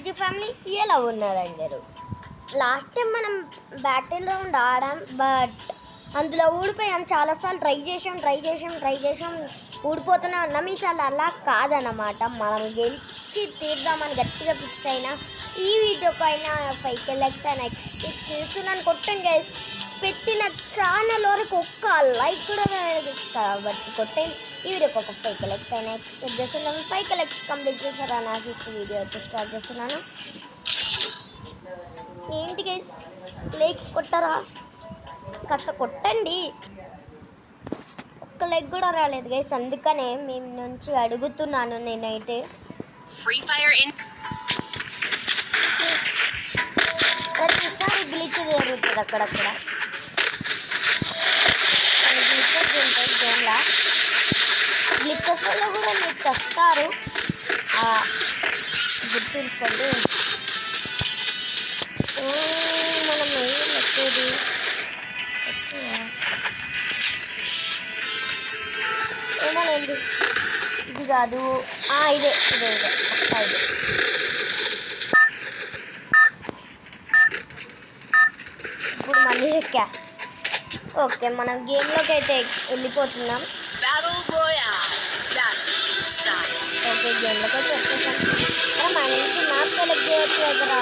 GG family ఎలా ఉన్నారు అందరూ? లాస్ట్ టైం మనం బ్యాటిల్ రౌండ్ ఆడాం, బట్ అందులో ఊడిపోయాం. చాలాసార్లు ట్రై చేసాం ఊడిపోతూనే ఉన్నాం. ఈసారి అలా కాదన్నమాట, మనం గెలిచి తీద్దామని గట్టిగా ఫిక్స్ అయినా. ఈ వీడియో పైన 5K లైక్స్ అని ఎక్స్పెక్ట్ చేస్తున్నాను. కొట్టండి గైస్, పెట్టిన ఛానల్ వరకు ఒక్క లైక్ కూడా కాబట్టి కొట్టండి. ఈ వీడియోకి ఒక 5K లైక్స్ అయినా ఎక్స్పెక్ట్ చేస్తున్నాను. 5K లైక్స్ కంప్లీట్ చేస్తారని ఆశిస్తూ వీడియో అయితే స్టార్ట్ చేస్తున్నాను. ఏంటి గైస్, లైక్స్ కొట్టరా? కాస్త కొట్టండి. ఒక్క లైక్ కూడా రాలేదు గైస్, అందుకనే మేము నుంచి అడుగుతున్నాను నేనైతే. ఫ్రీ ఫైర్ ప్రతిసారి గ్లిచ్ జరుగుతుంది అక్కడక్కడ. గేమ్లా గ్లిచెస్ వల్ల కూడా మీరు చేస్తారు, గుర్తుంచుకోండి. మనం ఏం వచ్చేది ఏమోనండి, ఇది కాదు, ఇదే ఇదే ఇదే పక్కా ఇదే. ఇప్పుడు మళ్ళీ ఎక్కా. ఓకే, మనం గేమ్లోకి అయితే వెళ్ళిపోతున్నాం. ఓకే, గేమ్లోకి అయితే వచ్చేసాం. మన నుంచి మ్యాప్ సెలెక్ట్ చేయొచ్చు కదా.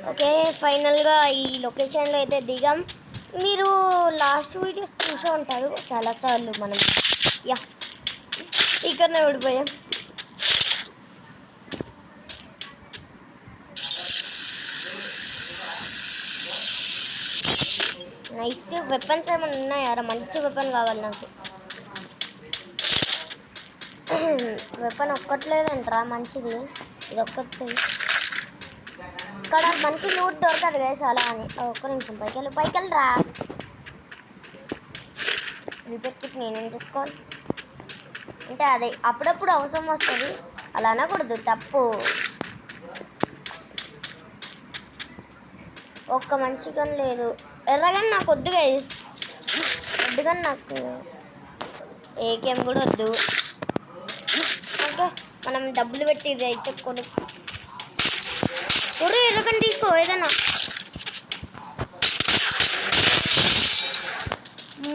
ఓకే, ఫైనల్గా ఈ లొకేషన్లో అయితే దిగాం. మీరు లాస్ట్ వీడియోస్ చూసే ఉంటారు చాలాసార్లు. మనం ఇక్కడనే ఓడిపోయాం. నైస్ వెపన్స్ ఏమైనా ఉన్నాయారా? మంచి వెపన్ కావాలి నాకు. వెపన్ ఒక్కట్లేదంటరా మంచిది, ఇది ఒక్కటి. ఇక్కడ మంచి లూట్ దొరకదు గైస్ అలా అని. ఒక్క నిమిషం, పైకి రా. రిపేర్ కిట్ నేనేం చేసుకోవాలి అంటే అదే అప్పుడప్పుడు అవసరం వస్తుంది, అలా అనకూడదు, తప్పు. ఒక్క మంచి గన్ లేదు, ఎర్రగని నాకు వద్దు గైస్, వద్దుగాని నాకు ఏకేం కూడా వద్దు. ఓకే, మనం డబ్బులు పెట్టి ఇది అయితే ఎర్రగని తీసుకో ఏదన్నా.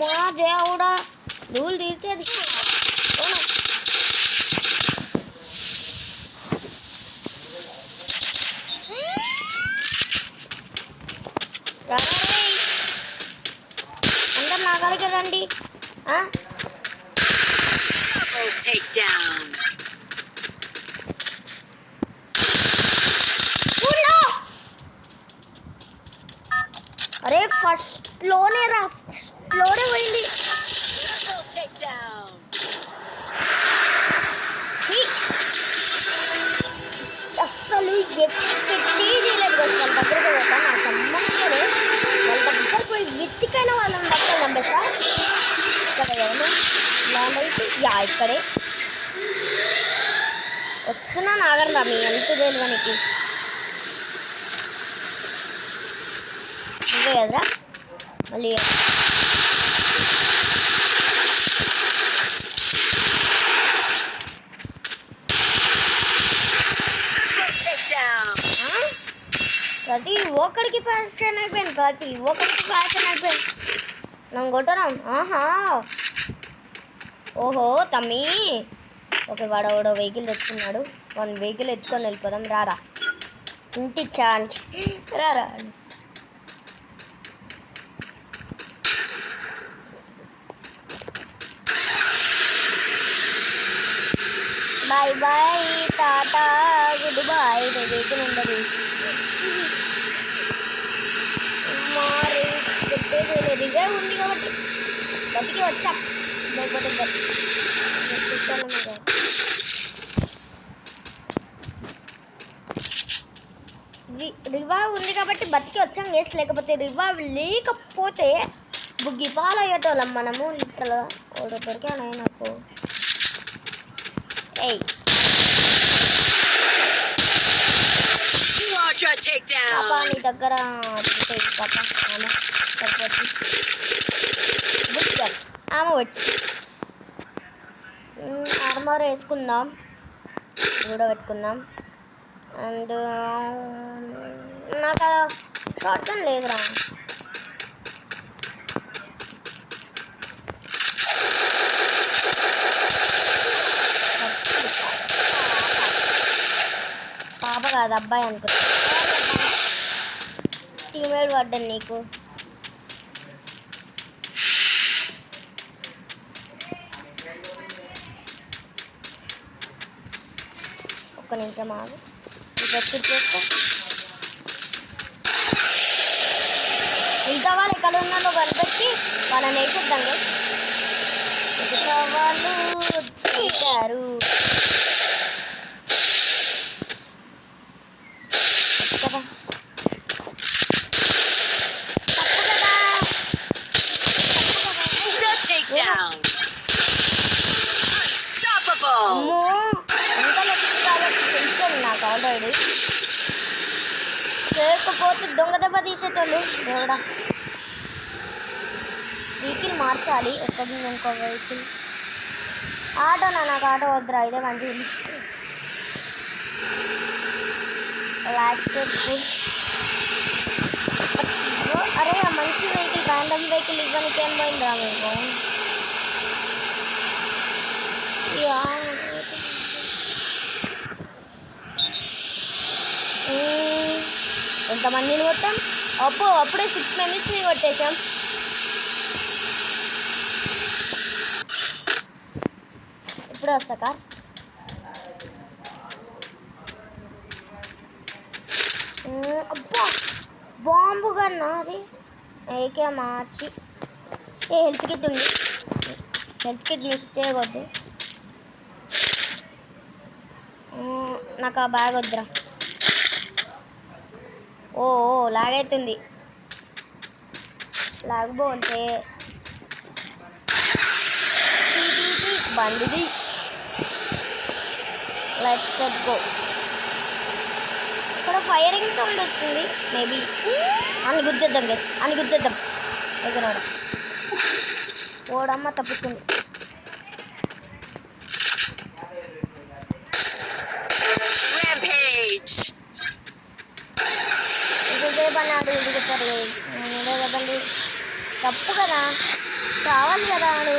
మా దేవుడా, రూల్ తీర్చేది. అందరు నా కాడికి రండి. అరే ఫస్ట్లోనే రా, ఫస్ట్లోనే పోయింది. అస్సలు ఎక్స్పెక్ట్ చేయలేదు వాళ్ళ దగ్గరకు పోతా. నా సంబంధంలో వాళ్ళ దగ్గర పోయి వెతికైనా వాళ్ళని దగ్గర నమ్మేస్తా. ఇక్కడ ఏమో ల్యాండ్ అయితే ఇక్కడే వస్తున్నాను, ఆగండి మీ ఎంత తెలివనికి. ఇదే కదరా మళ్ళీ. ప్రతి ఒక్కడికి ప్యాషన్ అయిపోయింది, నన్ను కొట్టడం. ఓహో తమ్మి. ఓకే, వాడో వెహికల్ తెచ్చుకున్నాడు, వాడిని వెహికల్ ఎత్తుకొని వెళ్ళిపోదాం. రారా ఇంటి చానికి రారా. Bye bye tata good bye. Vehicle ఉండదు. పెట్టేది లేదు, ఇదే ఉంది కాబట్టి బతికి వచ్చాం, లేకపోతే బతికి వచ్చాం గేస్, లేకపోతే రివైవ్ లేకపోతే బుగ్గి పాలయ్యేటోళ్ళం మనము లిటరల్. ఓడ దొరికాను నాకు. ఏయ్ పాపా నీ దగ్గర పాపా సరిపోతుంది. ఆమె వచ్చి ఆర్మర్ వేసుకుందాం, కూడా పెట్టుకుందాం. అండ్ నాకు షార్ట్ గన్ లేదురా. పాప కాదు అబ్బాయి అనుకుంటా. టీమేట్ పడ్డాను నీకు. ఒక్క నిమిషం ఆగు, ఇప్పుడు చేసుకో. మిగతా వాళ్ళు ఎక్కడ ఉన్నారో కనిపెట్టి వాళ్ళని వేసేద్దాండి. మిగతా వాళ్ళు వచ్చారు. నాకు ఆల్రెడీ లేకపోతే దొంగ దెబ్బ తీసేటోళ్ళు. దేవుడా వెహికల్ మార్చాలి. ఎక్కడి నుంచి ఇంకో వెహికల్. ఆటోనా? నాకు ఆటో వద్దురా, ఇదే మంచిది. అరే మంచి వెహికల్, ర్యాండమ్ వెహికల్ ఇవ్వడానికి ఏం పోయిందిరా మీకు? ఎంతమందిని కొట్టాం? అప్పుడే 6 మెంబర్స్ని కొట్టేశాం. ఇప్పుడే వస్తా కార్. అబ్బా బాంబు కన్నా అది ఏకే మార్చి. హెల్త్ కిట్ ఉంది, హెల్త్ కిట్ మిస్ చేయకూడదు. నాకు ఆ బ్యాగ్ వద్దురా. ఓ లాగ్ అవుతుంది, లాగబోతే బండిది. Let's go. ఇక్కడ ఫైరింగ్ సౌండ్ వస్తుంది. మేబీ అని గుద్దేద్దాం గైస్, అని గుద్దేద్దాం. ఎదురాడు ఓడమ్మ తప్పుతుంది. ఇదేపన్నాడు దిగుతారు గైస్. ఇదే కదండి తప్పు కదా, కావాలి కదా ఆడు.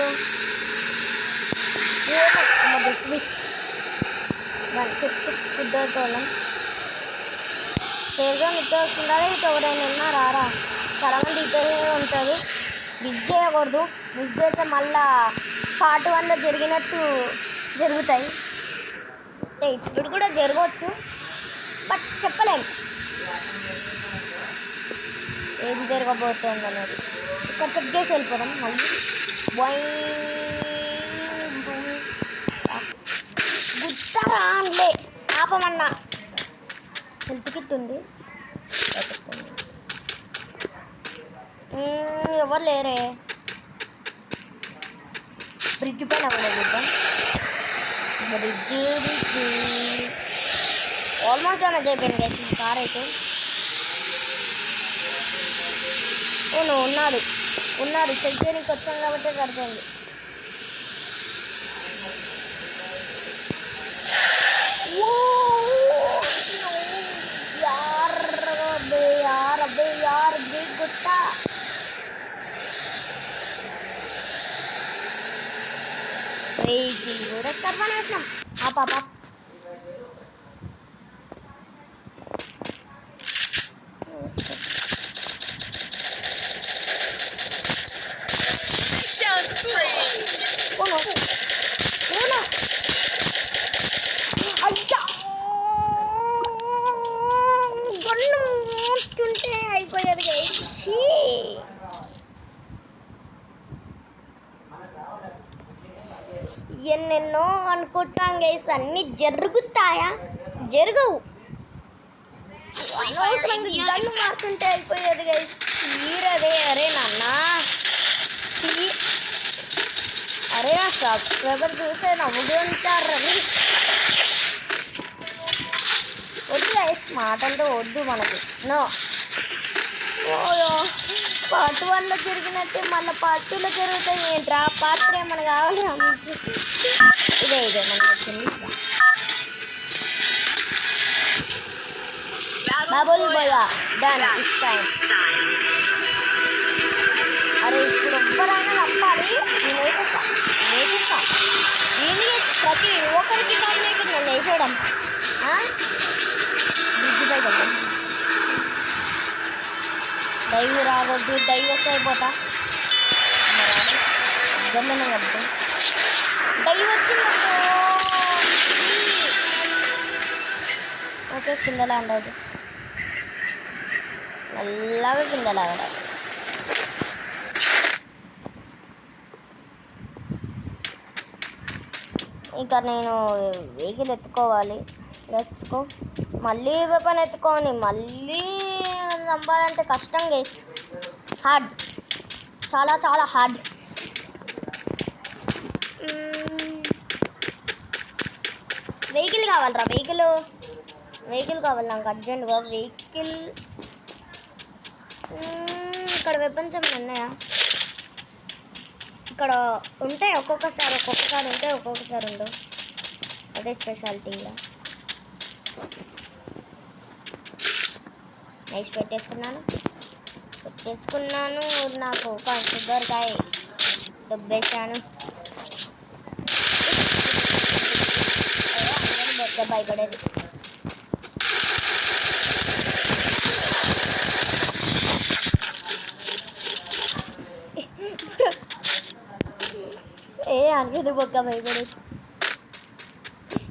చెట్టు కుద్దోళ్ళం సేఫ్గా ఇట్టే వస్తుండాలి. ఇటు ఎవరైనా ఉన్నారా? చాలామంది ఇద్దరే ఉంటారు. మిస్ చేయకూడదు, మిస్ చేస్తే మళ్ళా పార్ట్ 1లో జరిగినట్టు జరుగుతాయి. ఇప్పుడు కూడా జరగవచ్చు, బట్ చెప్పలేము ఏం జరగబోతుంది అనేది. ఇక్కడ చెక్ చేసి వెళ్ళిపోదాం మళ్ళీ. గుర్తరా అంటే ఆపమన్నా. హెల్త్ కిట్ ఉంది, ఎవరు లేరే. బ్రిడ్జ్ పైన అవ్వలేదు. బ్రిడ్జ్ ఆల్మోస్ట్ డ్యామేజ్ అయిపోయింది గైస్ మా కార్ అయితే. ఓను ఉన్నారు చెక్ చేయడానికి వచ్చాం కాబట్టి సరిపోయింది. यार बिग गुट्टा వేసినాం. పాప అయిపోయేది గైచి. ఎన్నెన్నో అనుకుంటాం గైస్, అన్నీ జరుగుతాయా? జరగవు. అనవసరంగా గన్ను మార్చుంటే అయిపోయేది గైస్. తీరదే. అరే నాన్న, అరే నా సబ్స్క్రైబర్ చూస్తే నవ్వుతూ ఉంటారు. అని వద్దు గైస్, మాటలతో వద్దు మనకి. నో. ఓయో, పార్ట్ 1లో జరిగినట్టే మళ్ళీ పార్ట్ 2లో జరుగుతాయి ఏంట్రా? పాత్ర ఏమన్నా కావాలి మీకు? ఇదే మనకు వచ్చింది. బాబుల్ పోయా డన్ టైం. అరే ఇప్పుడు ఎవ్వరైనా నమ్మాలి. నేను వేసేస్తా. నేను ప్రతి ఒక్కరికి కాదు నన్ను వేసేయడం. బ్రిడ్జ్ పై కదా డైవ్ రావద్దు. డైవ్ వస్తే అయిపోతా. దగ్గరలోనే వద్దు. డైవ్ వచ్చిందమ్మో. ఓకే, కింద ల్యాండ్ అవుతుంది. మెల్లగా కింద లాగడం. ఇంకా నేను వెహికల్ ఎత్తుకోవాలి. Let's go. మళ్ళీ వెపన్ ఎత్తుకొని మళ్ళీ చంపాలంటే కష్టం గైస్. హార్డ్, చాలా చాలా హార్డ్. వెహికల్ కావాలరా. వెహికల్ కావాలి నాకు అర్జెంట్గా. వెహికల్ ఇక్కడ వెపన్స్ ఏమైనా ఉన్నాయా? ఇక్కడ ఉంటాయి ఒక్కొక్కసారి ఉంటాయి, ఒక్కొక్కసారి ఉండవు. అదే స్పెషాలిటీ. నైస్ పెట్టేసుకున్నాను. నాకు ఒక షుగర్కాయ దొబ్బేశాను. భయపడేది. అనిది బొక్క భయపడేది.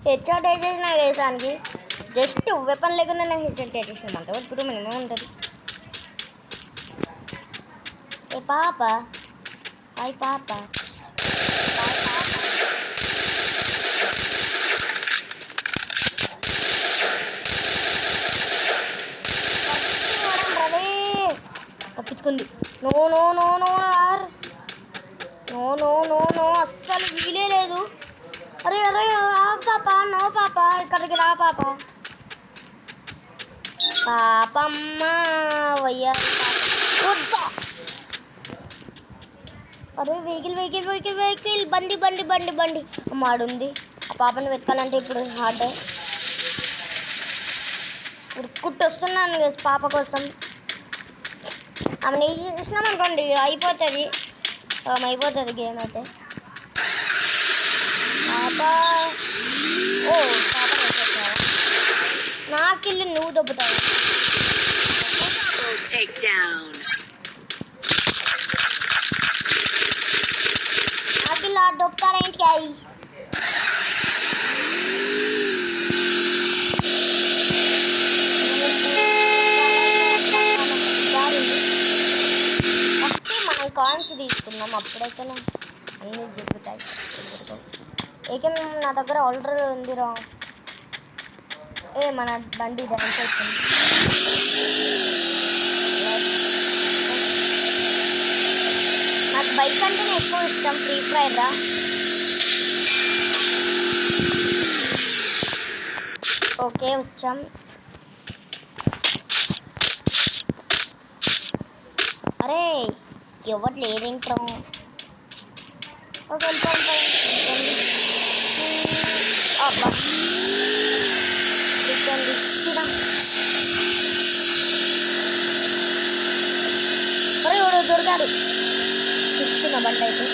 హెడ్షాట్ వేసేసిన వేసానికి జస్ట్ వెపన్ లేకుండా నేను హెడ్షాట్ వేసేసిన అంత ఇప్పుడు మినిమం ఉంటుంది. ఏ పాప, హాయ్ పాప. తప్పించుకుంది. నో నో నో నో యార్, నో నో నో నో, అస్సలు వీలే లేదు. అరే అరే పాప, నో పాప, ఇక్కడికి రా పాప. పాపమ్మ వయ్యా. అరే వెహికల్ బండి మాడుంది. ఆ పాపని వెతకాలంటే ఇప్పుడు హార్డ్. ఉరుక్కుంటూ వస్తున్నాను పాప కోసం. ఆమెను ఏం చేసినాం అనుకోండి అయిపోతుంది గేమ్ అయితే. పాప, ఓ పాప వేసేసావా? నాకిల్లు నువ్వు దొబ్బుతావు. నాకిల్లు దొబ్బుతారేంటి గైస్? కాయిన్స్ తీసుకున్నాం, అప్పుడైతే అన్నీ జరుగుతాయి. ఏకేం నా దగ్గర ఆర్డర్ ఉందిరా. మన బండి డ్యాన్స్ అవుతుంది. నాకు బైక్ అంటేనే ఎక్కువ ఇష్టం. ఫ్రీ ఫైర్ రా. ఓకే వచ్చాం. అరే ఎవరు లేదేంట్రా. ఓకే అబ్బా అరే ఎవడో దొరికాడు. చూస్తున్న బండి అయితే.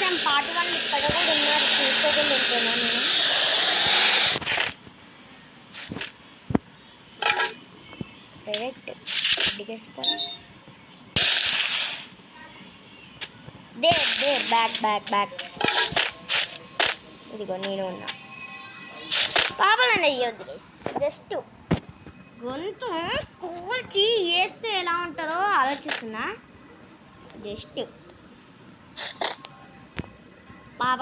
టైం పార్ట్ 1 ఇక్కడ కూడా ఉన్నారు, చూసుకోకుండా వెళ్ళిపోయినా నేను. డైరెక్ట్ దిగేసుకోవాలి. బ్యాక్ ఇదిగో నేను ఉన్నా. పాపలండి అయ్యొద్దు గైస్, జస్ట్ గొంతు కూల్చి వేస్తే ఎలా ఉంటుందో ఆలోచిస్తున్నా. జస్ట్ పాప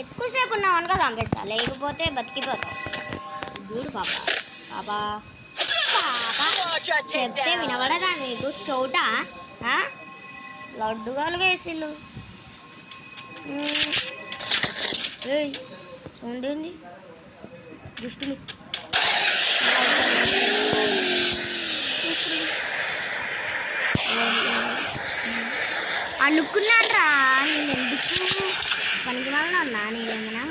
ఎక్కువసేపు ఉన్నావు అనుకో చంపేస్తా, లేకపోతే బతికిపోతావు. చూడు పాప చెప్తే వినబడదా నీకు? చోట లడ్డుగాలుగా వేసిళ్ళు. చూడండి జస్ట్ మిస్. అనుకున్నాను రా, నేను ఎందుకు పనికి వల్ల ఉన్నా నేనేమన్నా.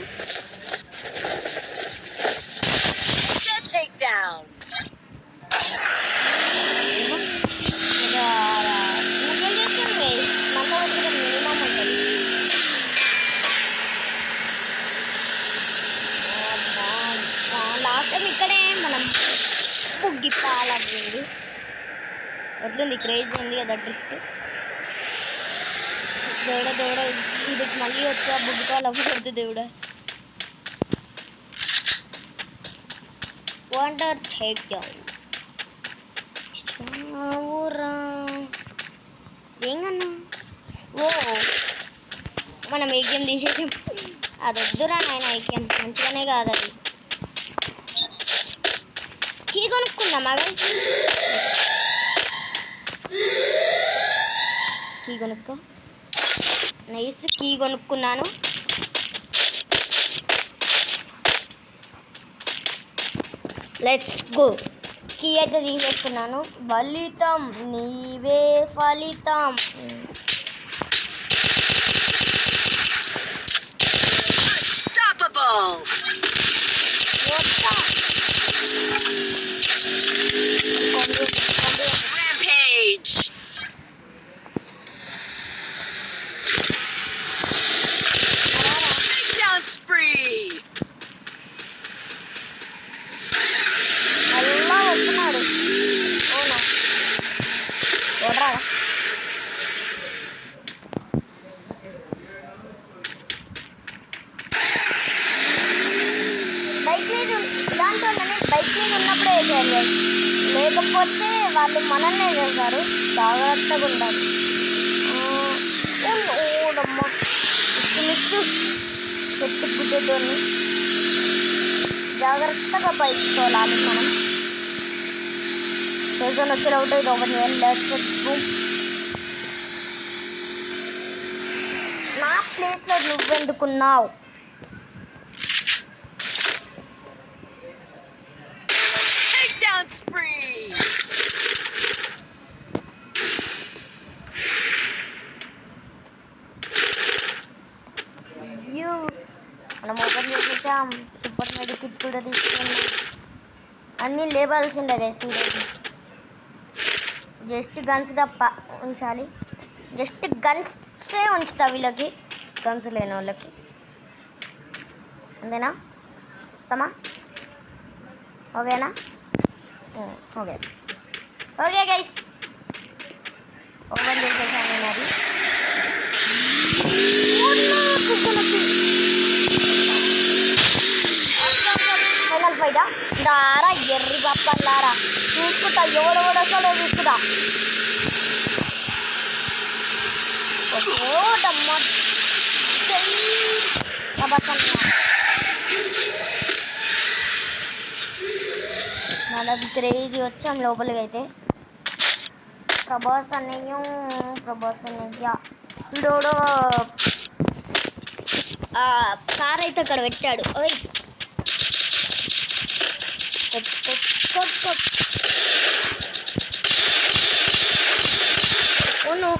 మినిమం ఉంటుంది. లాస్ట్ టైం ఇక్కడే మనం పుగ్గిప్పాలది ఎట్లుంది, క్రేజ్ ఉంది కదా డ్రిఫ్ట్. దేవుడా ఇది మళ్ళీ వచ్చా బుగ్గిపాలు అవ్వకూడదు దేవుడా. వండర్ ఊరా ఏంగన్నా. ఓ మనం ఏకేం తీసేసి అది వద్దురా నాయన, ఏకేం మంచిగానే కాదు అది. కీ కొనుక్కుందామా గైస్? కీ కొనుక్కో. నైస్, కీ కొనుక్కున్నాను. Let's go. కీ అయితే తీసేసుకున్నాను. ఫలితం నీవే ఫలితం. Rampage. Takedown spree. అలా వస్తున్నాడు. అవునా చూడరా. బైక్ మీద ఇలాంటి బైక్ మీద ఉన్నప్పుడే వేసేయాలి, లేకపోతే వాళ్ళు మనల్నే చేస్తారు. జాగ్రత్తగా ఉండాలి. ఓడమ్మ మిస్, చెట్టు గుడ్డతో జాగ్రత్తగా బైక్ తోలాలి మనం. సీజన్ వచ్చే ఒకటి ఇది ఒకటి వెళ్ళచ్చు. నా ప్లేస్లో నువ్వెందుకున్నావు? Takedown spree. మనం ఓపెన్ చేసేసాం. సూపర్ మెడికిట్ కూడా తీసుకున్నాం. అన్నీ లేబల్సిండే వేసిండేది. జస్ట్ గన్స్ తప్ప ఉంచాలి. జస్ట్ గన్సే ఉంచుతా వీళ్ళకి, గన్స్ లేని వాళ్ళకి. అంతేనా? తమా ఓకేనా? ఓకే గైస్, ఓపెన్ చేసేసాను నేను. అది ఫైనల్ ఫైదా దారా ఎర్రి బప్పల్లారా. చూసుకుంటా ఎవడెవడో చూసుకుంటా. ఓడమ్మ మనం క్రేజీ వచ్చాం లోపలికి. అయితే ప్రభాస్ అన్నయ్య వీడోడో కార్ అయితే అక్కడ పెట్టాడు. ఓయ్ ఓను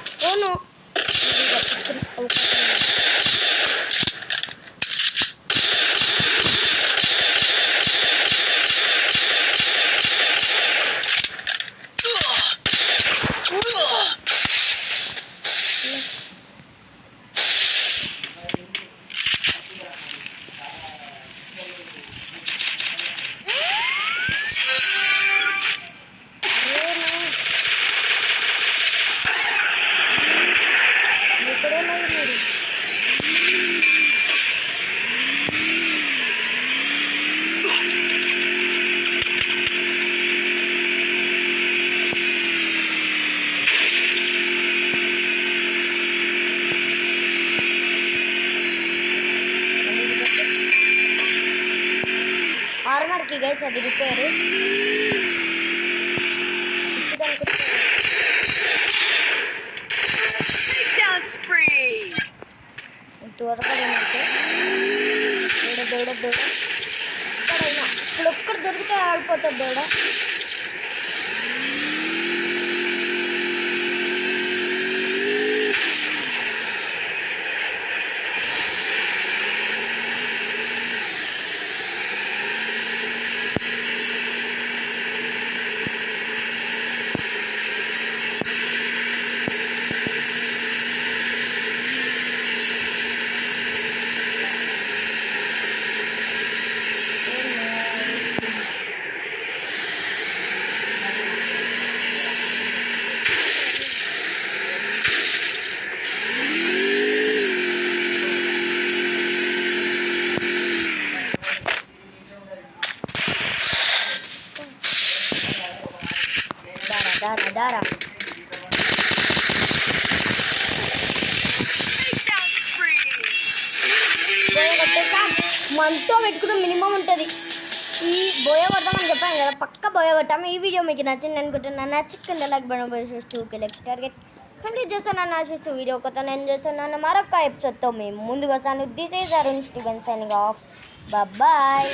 ఆర్మర్కి గైస్ అది రిపేర్ Takedown spree. త్వరగా దూడ ఎక్కడైనా ఇప్పుడు ఒక్కడు దొరికితే ఆడిపోతుంది దూడ. దారా Takedown spree. బోయ కొట్టేసా మనతో పెట్టుకుంటే మినిమం ఉంటుంది. ఈ బోయ కొడతామని చెప్పాను కదా, పక్క బోయ కొట్టాము. ఈ వీడియో మీకు నచ్చింది అనుకుంటున్నాను. నచ్చుకుంటే like button press 2 target complete చేస్తానని ఆశిస్తూ వీడియో కొత్త నేను చేస్తున్నాను. మరొక ఎపిసోడ్తో మేము ముందుకు వస్తాను. This is Arun Steven signing off. Bye.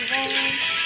Mare